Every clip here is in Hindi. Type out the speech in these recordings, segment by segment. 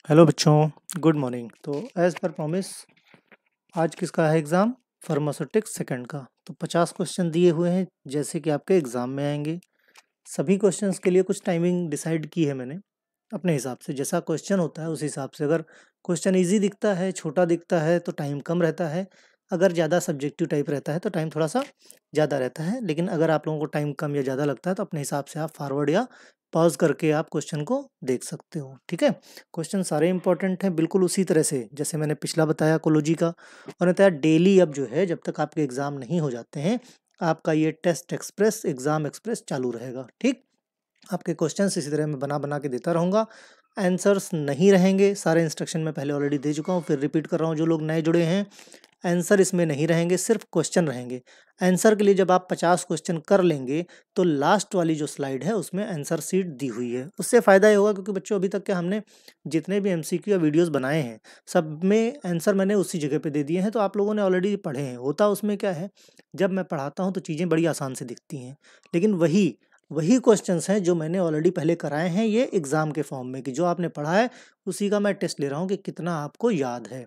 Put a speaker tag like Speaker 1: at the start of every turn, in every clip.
Speaker 1: हेलो बच्चों, गुड मॉर्निंग। तो एज़ पर प्रॉमिस आज किसका है एग्ज़ाम? फार्मास्यूटिक्स सेकंड का। तो 50 क्वेश्चन दिए हुए हैं जैसे कि आपके एग्ज़ाम में आएंगे। सभी क्वेश्चंस के लिए कुछ टाइमिंग डिसाइड की है मैंने अपने हिसाब से। जैसा क्वेश्चन होता है उस हिसाब से, अगर क्वेश्चन ईजी दिखता है, छोटा दिखता है तो टाइम कम रहता है। अगर ज़्यादा सब्जेक्टिव टाइप रहता है तो टाइम थोड़ा सा ज़्यादा रहता है। लेकिन अगर आप लोगों को टाइम कम या ज़्यादा लगता है तो अपने हिसाब से आप फॉरवर्ड या पॉज करके आप क्वेश्चन को देख सकते हो। ठीक है, क्वेश्चन सारे इंपॉर्टेंट हैं, बिल्कुल उसी तरह से जैसे मैंने पिछला बताया कोलोजी का। और बताया डेली अब जो है, जब तक आपके एग्ज़ाम नहीं हो जाते हैं, आपका ये टेस्ट एक्सप्रेस, एग्ज़ाम एक्सप्रेस चालू रहेगा। ठीक, आपके क्वेश्चंस इसी तरह मैं बना बना के देता रहूँगा। आंसर्स नहीं रहेंगे, सारे इंस्ट्रक्शन मैं पहले ऑलरेडी दे चुका हूँ, फिर रिपीट कर रहा हूँ जो लोग नए जुड़े हैं। आंसर इसमें नहीं रहेंगे, सिर्फ क्वेश्चन रहेंगे। आंसर के लिए जब आप 50 क्वेश्चन कर लेंगे तो लास्ट वाली जो स्लाइड है उसमें आंसर शीट दी हुई है। उससे फ़ायदा ये होगा क्योंकि बच्चों अभी तक के हमने जितने भी एमसीक्यू या वीडियोस बनाए हैं, सब में आंसर मैंने उसी जगह पे दे दिए हैं, तो आप लोगों ने ऑलरेडी पढ़े हैं। होता उसमें क्या है, जब मैं पढ़ाता हूँ तो चीज़ें बड़ी आसान से दिखती हैं, लेकिन वही वही क्वेश्चंस हैं जो मैंने ऑलरेडी पहले कराए हैं ये एग्ज़ाम के फॉर्म में, कि जो आपने पढ़ा है उसी का मैं टेस्ट ले रहा हूँ कि कितना आपको याद है।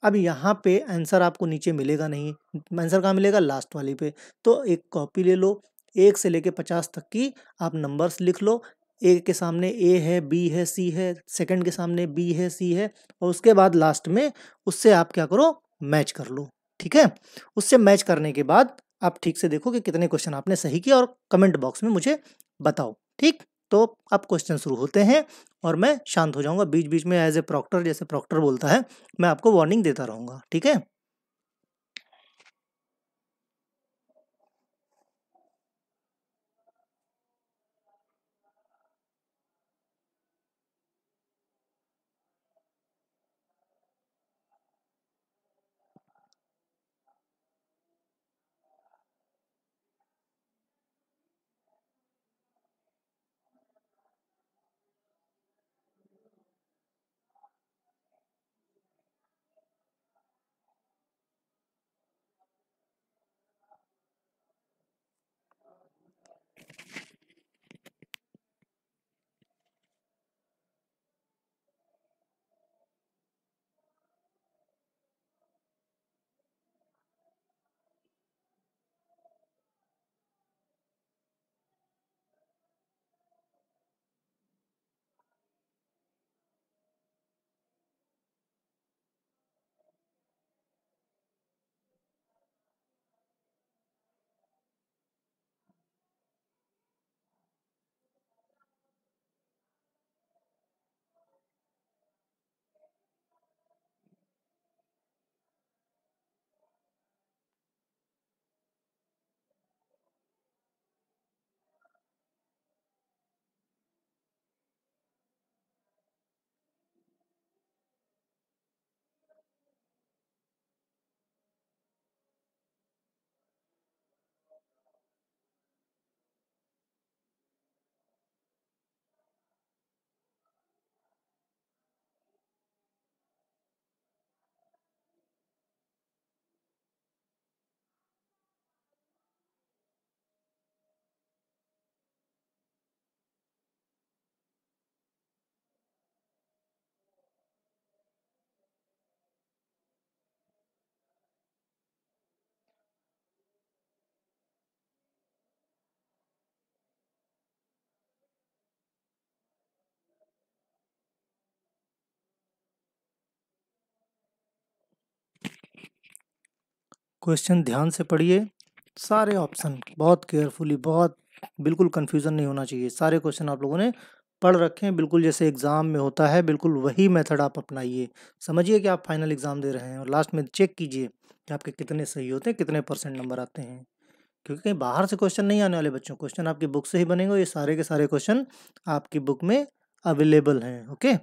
Speaker 1: अब यहाँ पे आंसर आपको नीचे मिलेगा नहीं, आंसर कहाँ मिलेगा? लास्ट वाली पे। तो एक कॉपी ले लो, 1 से लेके 50 तक की आप नंबर्स लिख लो। ए के सामने ए है, बी है, सी है, सेकंड के सामने बी है, सी है, और उसके बाद लास्ट में उससे आप क्या करो? मैच कर लो। ठीक है? उससे मैच करने के बाद आप ठीक से देखो कि कितने क्वेश्चन आपने सही किया और कमेंट बॉक्स में मुझे बताओ। ठीक? तो अब क्वेश्चन शुरू होते हैं और मैं शांत हो जाऊँगा। बीच-बीच में एज़ ए प्रॉक्टर, जैसे प्रॉक्टर बोलता है, मैं आपको वार्निंग देता रहूँगा। ठीक है? क्वेश्चन ध्यान से पढ़िए, सारे ऑप्शन बहुत केयरफुली, बहुत बिल्कुल कन्फ्यूज़न नहीं होना चाहिए। सारे क्वेश्चन आप लोगों ने पढ़ रखे हैं, बिल्कुल जैसे एग्ज़ाम में होता है, बिल्कुल वही मेथड आप अपनाइए। समझिए कि आप फाइनल एग्ज़ाम दे रहे हैं और लास्ट में चेक कीजिए कि आपके कितने सही होते हैं, कितने परसेंट नंबर आते हैं। क्योंकि कहीं बाहर से क्वेश्चन नहीं आने वाले बच्चों, क्वेश्चन आपकी बुक से ही बनेंगे। ये सारे के सारे क्वेश्चन आपकी बुक में अवेलेबल हैं। ओके।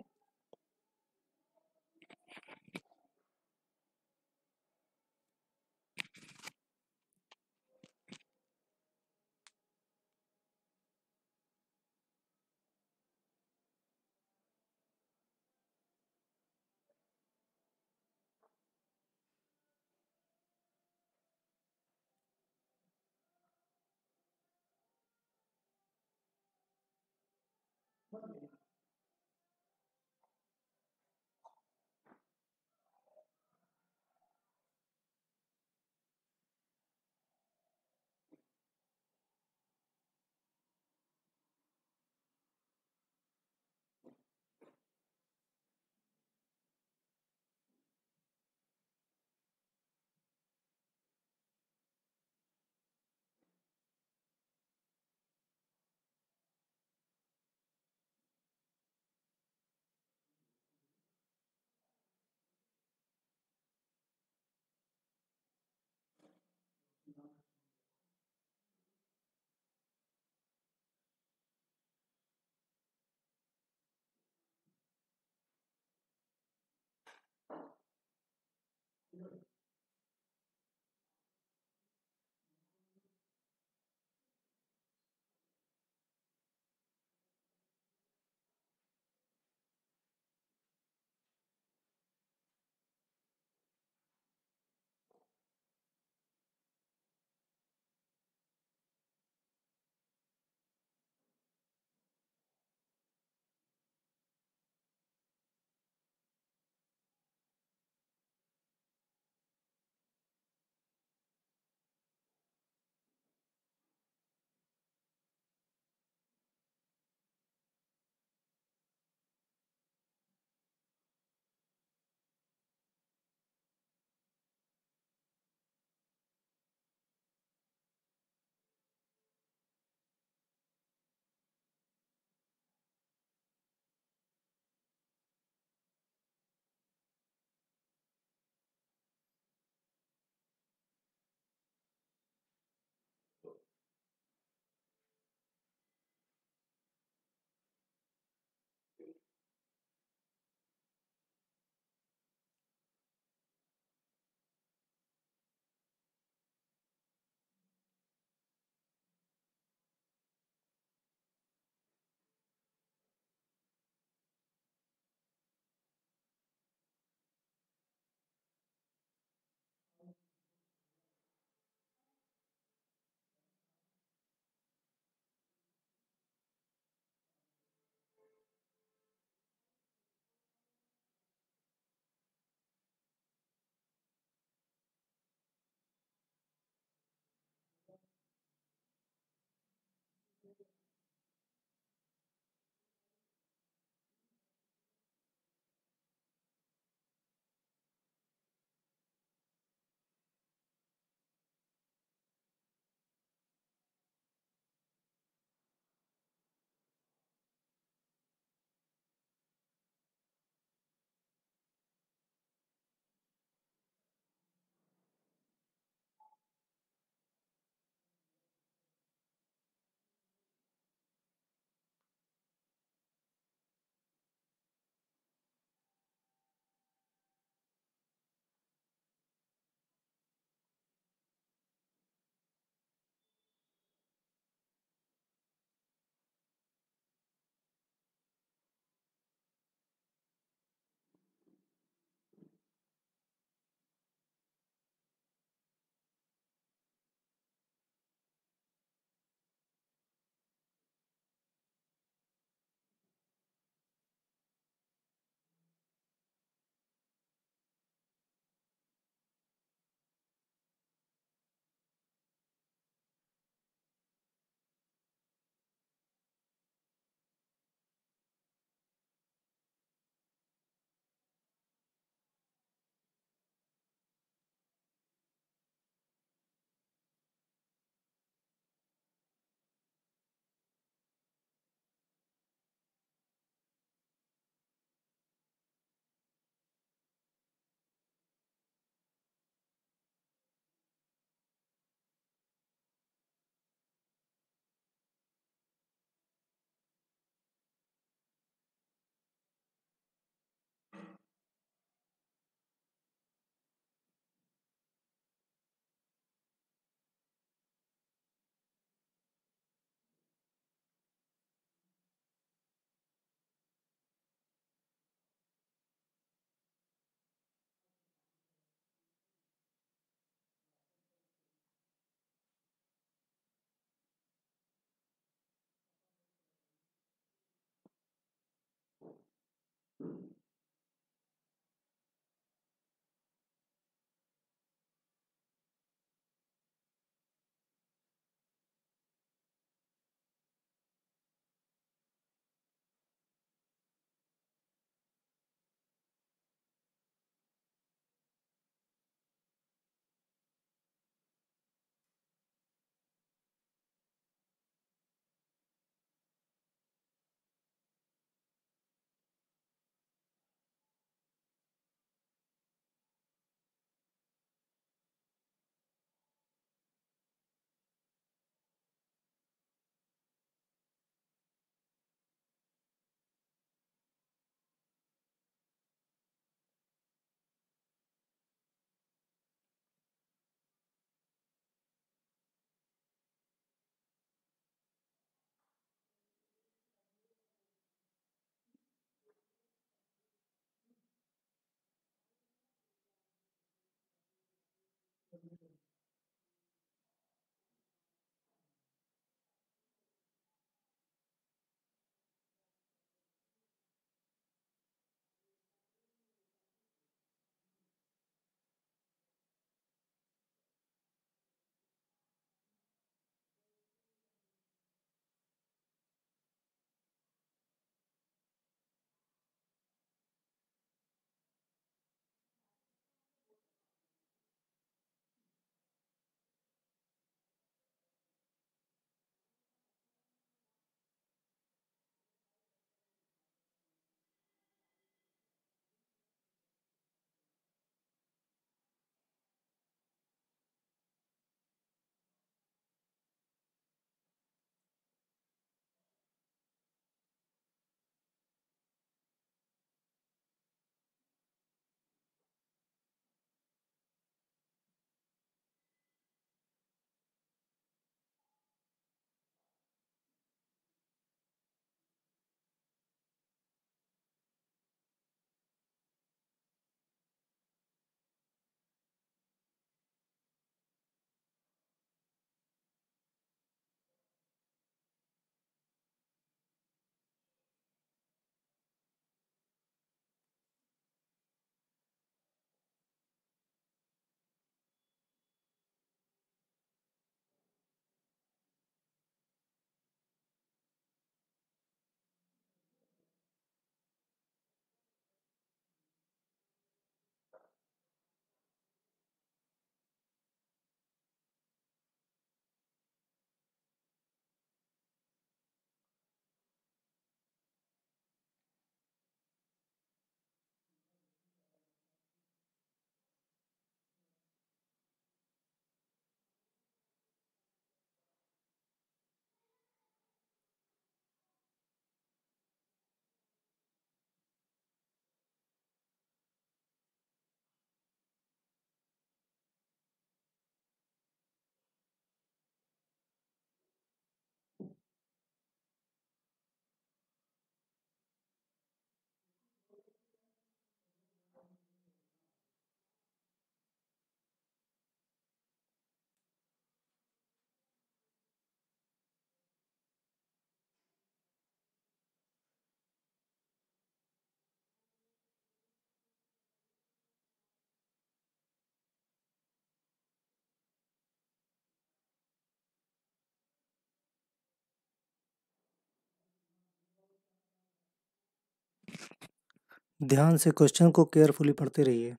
Speaker 1: ध्यान से क्वेश्चन को केयरफुली पढ़ते रहिए।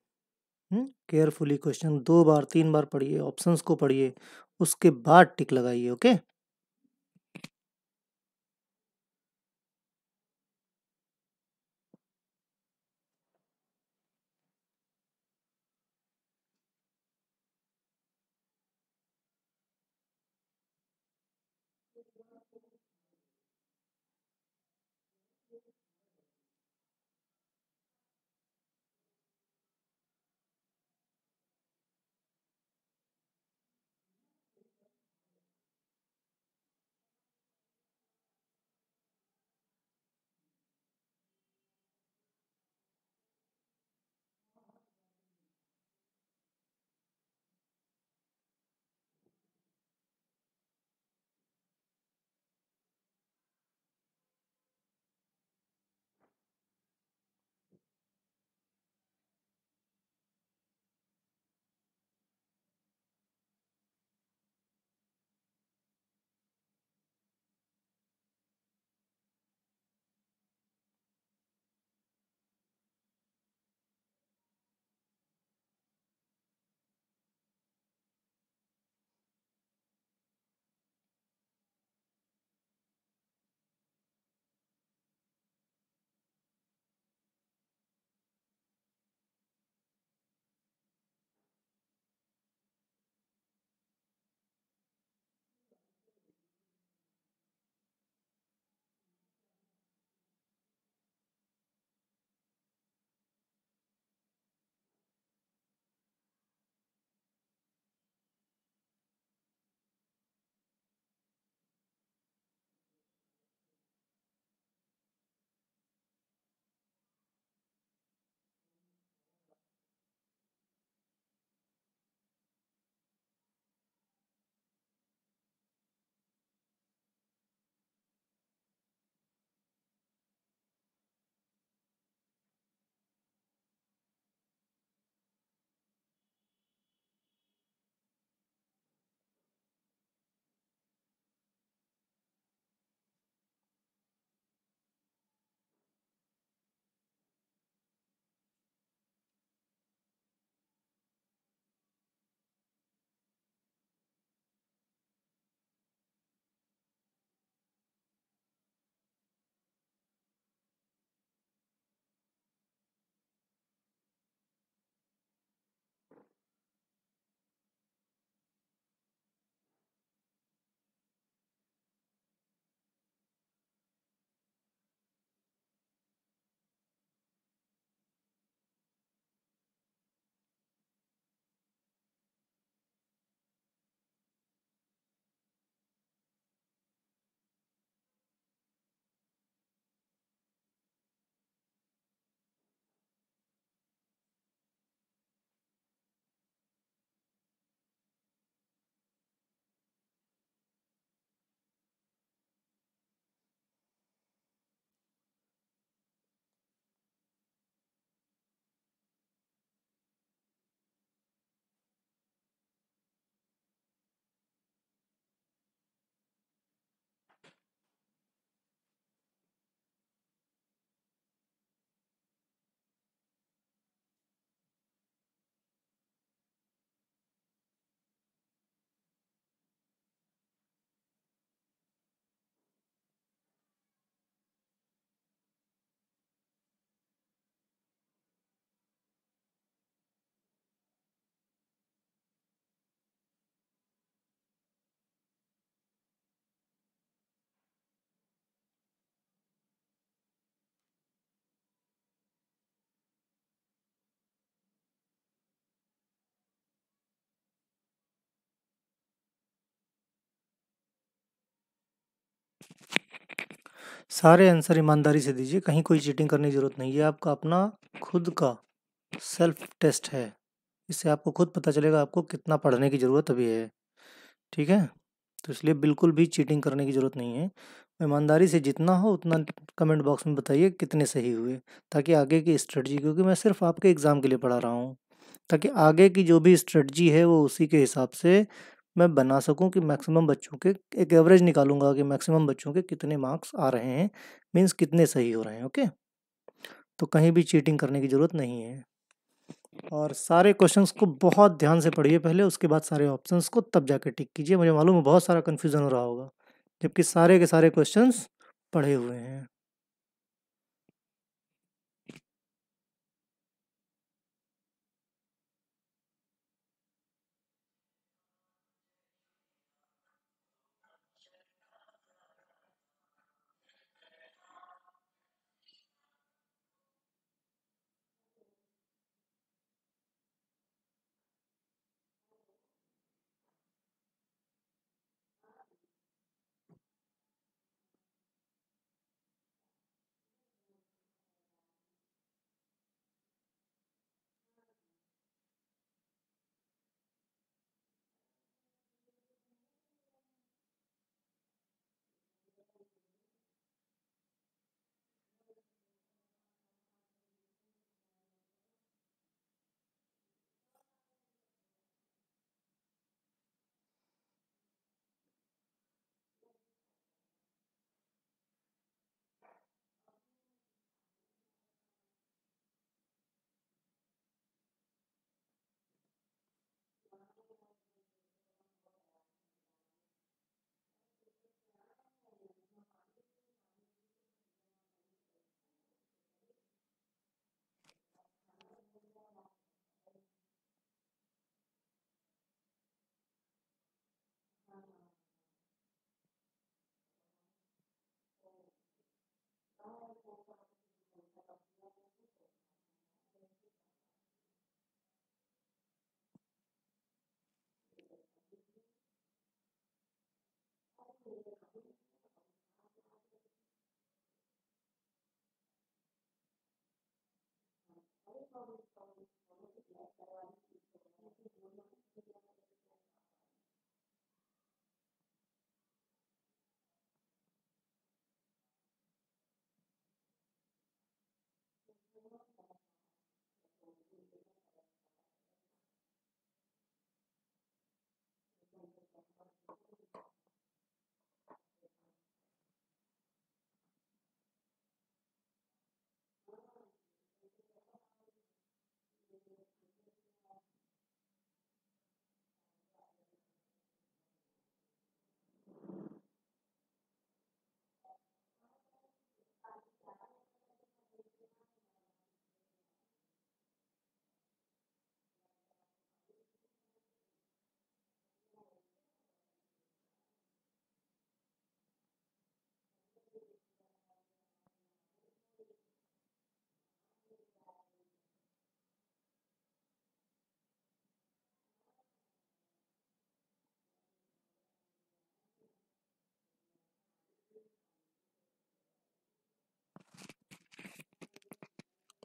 Speaker 1: केयरफुली क्वेश्चन 2 बार 3 बार पढ़िए, ऑप्शंस को पढ़िए, उसके बाद टिक लगाइए। ओके। सारे आंसर ईमानदारी से दीजिए, कहीं कोई चीटिंग करने की ज़रूरत नहीं है। आपका अपना खुद का सेल्फ टेस्ट है। इससे आपको खुद पता चलेगा आपको कितना पढ़ने की ज़रूरत अभी है। ठीक है? तो इसलिए बिल्कुल भी चीटिंग करने की ज़रूरत नहीं है। ईमानदारी से जितना हो उतना कमेंट बॉक्स में बताइए कितने सही हुए, ताकि आगे की स्ट्रेटजी, क्योंकि मैं सिर्फ आपके एग्ज़ाम के लिए पढ़ा रहा हूँ, ताकि आगे की जो भी स्ट्रेटजी है वो उसी के हिसाब से मैं बना सकूँ कि मैक्सिमम बच्चों के एक एवरेज निकालूँगा कि मैक्सिमम बच्चों के कितने मार्क्स आ रहे हैं, मीन्स कितने सही हो रहे हैं। ओके? तो कहीं भी चीटिंग करने की ज़रूरत नहीं है। और सारे क्वेश्चंस को बहुत ध्यान से पढ़िए पहले, उसके बाद सारे ऑप्शंस को तब जाके टिक कीजिए। मुझे मालूम है बहुत सारा कन्फ्यूज़न हो रहा होगा, जबकि सारे के सारे क्वेश्चंस पढ़े हुए हैं।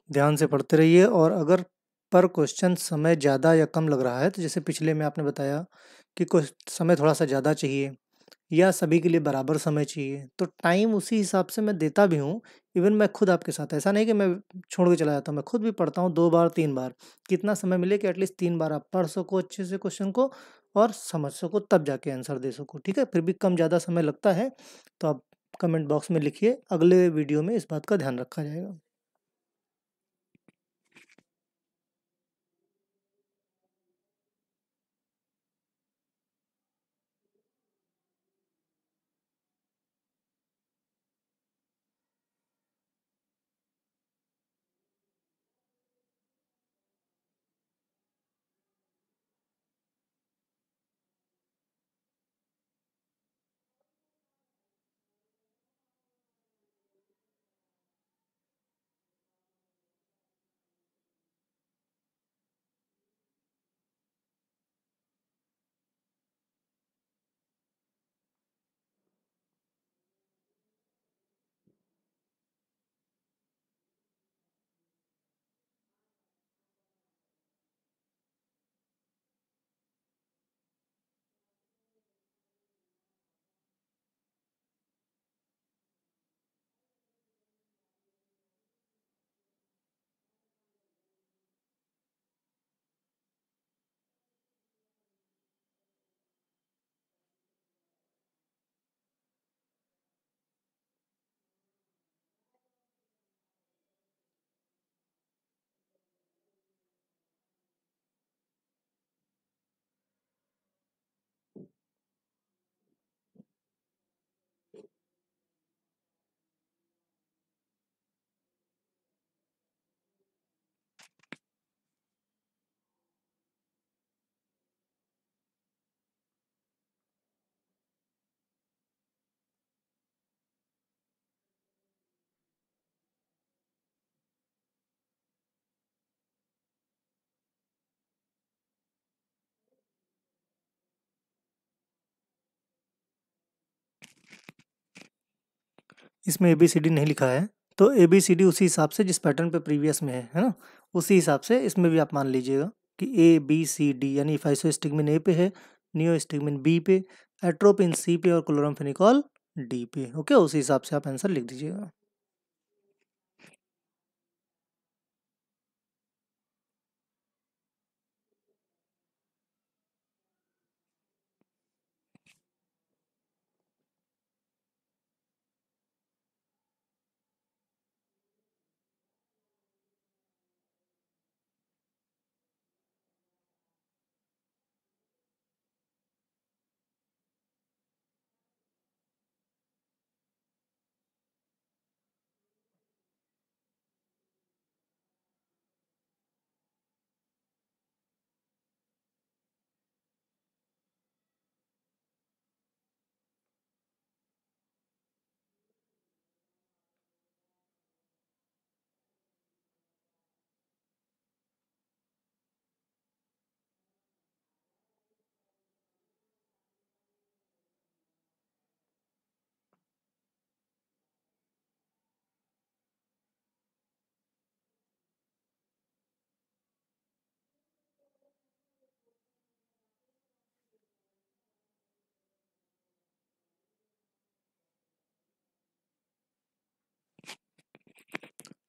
Speaker 1: ध्यान से पढ़ते रहिए, और अगर पर क्वेश्चन समय ज़्यादा या कम लग रहा है, तो जैसे पिछले में आपने बताया कि कुछ समय थोड़ा-सा ज़्यादा चाहिए या सभी के लिए बराबर समय चाहिए, तो टाइम उसी हिसाब से मैं देता भी हूँ। इवन मैं खुद आपके साथ, ऐसा नहीं कि मैं छोड़ के चला जाता हूँ, मैं खुद भी पढ़ता हूँ 2 बार, 3 बार। कितना समय मिले कि एटलीस्ट 3 बार आप पढ़ सको अच्छे से क्वेश्चन को और समझ सको, तब जाके आंसर दे सको, ठीक है? फिर भी कम-ज़्यादा समय लगता है, तो आप कमेंट बॉक्स में लिखिए, अगले वीडियो में इस बात का ध्यान रखा जाएगा। इसमें ABCD नहीं लिखा है, तो ABCD उसी हिसाब से जिस पैटर्न पे प्रीवियस में है ना, उसी हिसाब से इसमें भी आप मान लीजिएगा कि ABCD, यानी फाइसोस्टिग्मिन ए पे है, नियोस्टिग्मिन बी पे, एट्रोपिन सी पे और क्लोरामफेनिकॉल डी पे। ओके, उसी हिसाब से आप आंसर लिख दीजिएगा।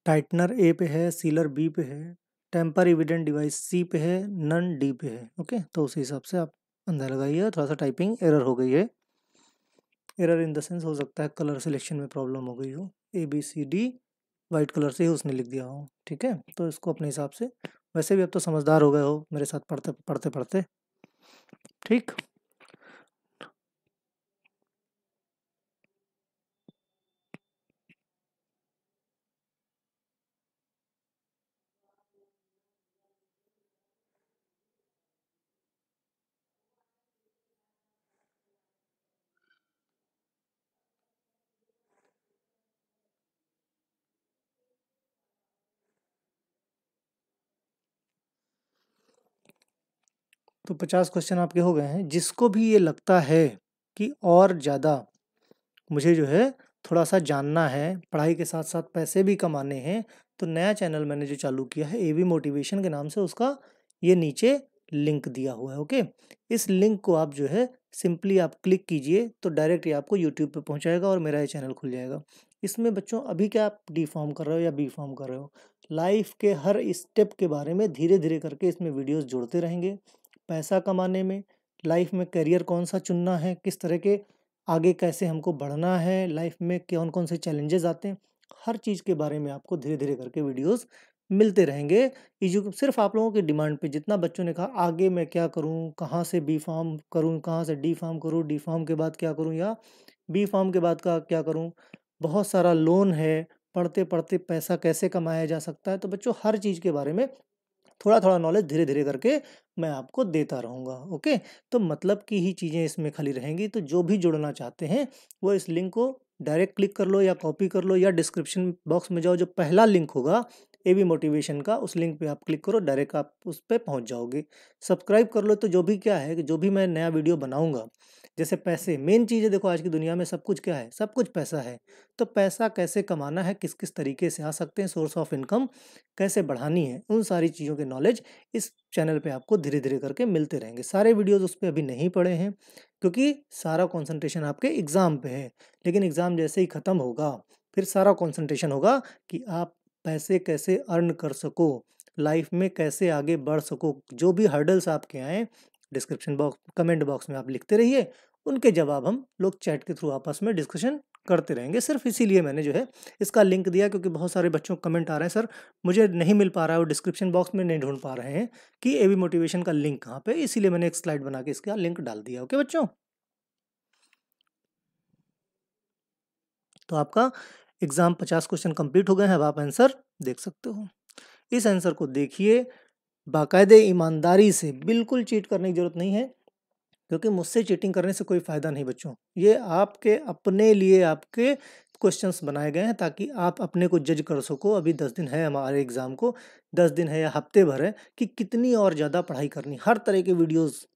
Speaker 1: टाइटनर ए पे है, सीलर बी पे है, टेम्पर इविडेंट डिवाइस सी पे है, नन डी पे है। ओके, तो उसी हिसाब से आप अंदाजा लगाइए। थोड़ा सा टाइपिंग एरर हो गई है। एरर इन द सेंस हो सकता है कलर सिलेक्शन में प्रॉब्लम हो गई हो, ABCD वाइट कलर से ही उसने लिख दिया हो। ठीक है, तो इसको अपने हिसाब से, वैसे भी अब तो समझदार हो गए हो मेरे साथ पढ़ते पढ़ते पढ़ते। ठीक, तो 50 क्वेश्चन आपके हो गए हैं। जिसको भी ये लगता है कि और ज़्यादा मुझे जो है थोड़ा सा जानना है, पढ़ाई के साथ साथ पैसे भी कमाने हैं, तो नया चैनल मैंने जो चालू किया है AV मोटिवेशन के नाम से, उसका ये नीचे लिंक दिया हुआ है। ओके, इस लिंक को आप जो है सिंपली आप क्लिक कीजिए तो डायरेक्ट ये आपको यूट्यूब पे पहुंचाएगा और मेरा ये चैनल खुल जाएगा। इसमें बच्चों अभी क्या आप डी फॉर्म कर रहे हो या बी फॉर्म कर रहे हो, लाइफ के हर स्टेप के बारे में धीरे धीरे करके इसमें वीडियोस जोड़ते रहेंगे। पैसा कमाने में, लाइफ में करियर कौन सा चुनना है, किस तरह के आगे कैसे हमको बढ़ना है, लाइफ में कौन कौन से चैलेंजेस आते हैं, हर चीज़ के बारे में आपको धीरे धीरे करके वीडियोस मिलते रहेंगे। सिर्फ आप लोगों की डिमांड पे, जितना बच्चों ने कहा आगे मैं क्या करूं, कहाँ से बी फॉर्म करूं, कहाँ से डी फॉर्म करूं, डी फॉर्म के बाद क्या करूं, या बी फॉर्म के बाद का क्या करूं, बहुत सारा लोन है, पढ़ते पढ़ते पैसा कैसे कमाया जा सकता है। तो बच्चों हर चीज़ के बारे में थोड़ा थोड़ा नॉलेज धीरे धीरे करके मैं आपको देता रहूँगा। ओके, तो मतलब की ही चीज़ें इसमें खाली रहेंगी। तो जो भी जुड़ना चाहते हैं वो इस लिंक को डायरेक्ट क्लिक कर लो या कॉपी कर लो, या डिस्क्रिप्शन बॉक्स में जाओ, जो पहला लिंक होगा AV मोटिवेशन का, उस लिंक पे आप क्लिक करो, डायरेक्ट आप उस पे पहुंच जाओगे। सब्सक्राइब कर लो, तो जो भी क्या है कि जो भी मैं नया वीडियो बनाऊंगा, जैसे पैसे मेन चीज़ है। देखो आज की दुनिया में सब कुछ क्या है, सब कुछ पैसा है। तो पैसा कैसे कमाना है, किस किस तरीके से आ सकते हैं, सोर्स ऑफ इनकम कैसे बढ़ानी है, उन सारी चीज़ों के नॉलेज इस चैनल पे आपको धीरे धीरे करके मिलते रहेंगे। सारे वीडियोस उस पर अभी नहीं पड़े हैं क्योंकि सारा कंसंट्रेशन आपके एग्ज़ाम पे है। लेकिन एग्ज़ाम जैसे ही ख़त्म होगा, फिर सारा कंसंट्रेशन होगा कि आप पैसे कैसे अर्न कर सको, लाइफ में कैसे आगे बढ़ सको। जो भी हर्डल्स आपके आए, डिस्क्रिप्शन बॉक्स कमेंट बॉक्स में आप लिखते रहिए, उनके जवाब हम लोग चैट के थ्रू आपस में डिस्कशन करते रहेंगे। सिर्फ इसीलिए मैंने जो है इसका लिंक दिया, क्योंकि बहुत सारे बच्चों को कमेंट आ रहे हैं, सर मुझे नहीं मिल पा रहा है, वो डिस्क्रिप्शन बॉक्स में नहीं ढूंढ पा रहे हैं कि AV मोटिवेशन का लिंक कहाँ पे, इसीलिए मैंने एक स्लाइड बना के इसका लिंक डाल दिया। ओके बच्चों, तो आपका एग्जाम 50 क्वेश्चन कंप्लीट हो गए हैं। अब आप आंसर देख सकते हो। इस आंसर को देखिए बाकायदे ईमानदारी से, बिल्कुल चीट करने की जरूरत नहीं है, क्योंकि मुझसे चीटिंग करने से कोई फायदा नहीं बच्चों। ये आपके अपने लिए आपके क्वेश्चंस बनाए गए हैं ताकि आप अपने को जज कर सको। अभी 10 दिन है हमारे एग्जाम को, 10 दिन है या हफ्ते भर है, कि कितनी और ज़्यादा पढ़ाई करनी। हर तरह के वीडियोस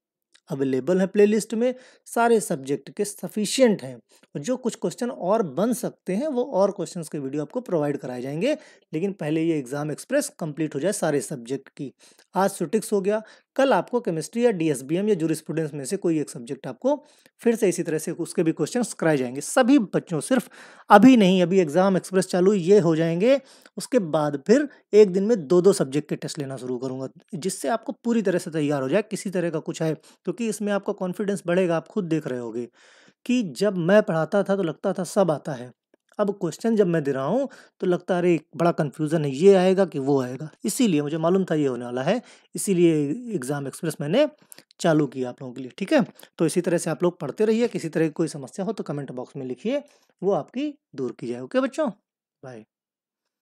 Speaker 1: अवेलेबल हैं प्लेलिस्ट में, सारे सब्जेक्ट के सफिशिएंट हैं। और जो कुछ क्वेश्चन और बन सकते हैं वो और क्वेश्चंस के वीडियो आपको प्रोवाइड कराए जाएंगे, लेकिन पहले ये एग्जाम एक्सप्रेस कंप्लीट हो जाए सारे सब्जेक्ट की। आज स्टैटिक्स हो गया, कल आपको केमिस्ट्री या डीएसबीएम या जूरिस्प्रूडेंस में से कोई एक सब्जेक्ट आपको फिर से इसी तरह से उसके भी क्वेश्चंस कराए जाएंगे सभी बच्चों। सिर्फ अभी नहीं, अभी एग्जाम एक्सप्रेस चालू ये हो जाएंगे, उसके बाद फिर एक दिन में 2-2 सब्जेक्ट के टेस्ट लेना शुरू करूंगा, जिससे आपको पूरी तरह से तैयार हो जाए किसी तरह का कुछ है, क्योंकि इसमें आपका कॉन्फिडेंस बढ़ेगा। आप खुद देख रहे होगे कि जब मैं पढ़ाता था तो लगता था सब आता है, अब क्वेश्चन जब मैं दे रहा हूँ तो लगता है अरे बड़ा कन्फ्यूज़न है, ये आएगा कि वो आएगा। इसीलिए मुझे मालूम था ये होने वाला है, इसीलिए एग्ज़ाम एक्सप्रेस मैंने चालू किया आप लोगों के लिए, ठीक है? तो इसी तरह से आप लोग पढ़ते रहिए, किसी तरह की कोई समस्या हो तो कमेंट बॉक्स में लिखिए, वो आपकी दूर की जाए। ओके बच्चों, बाय।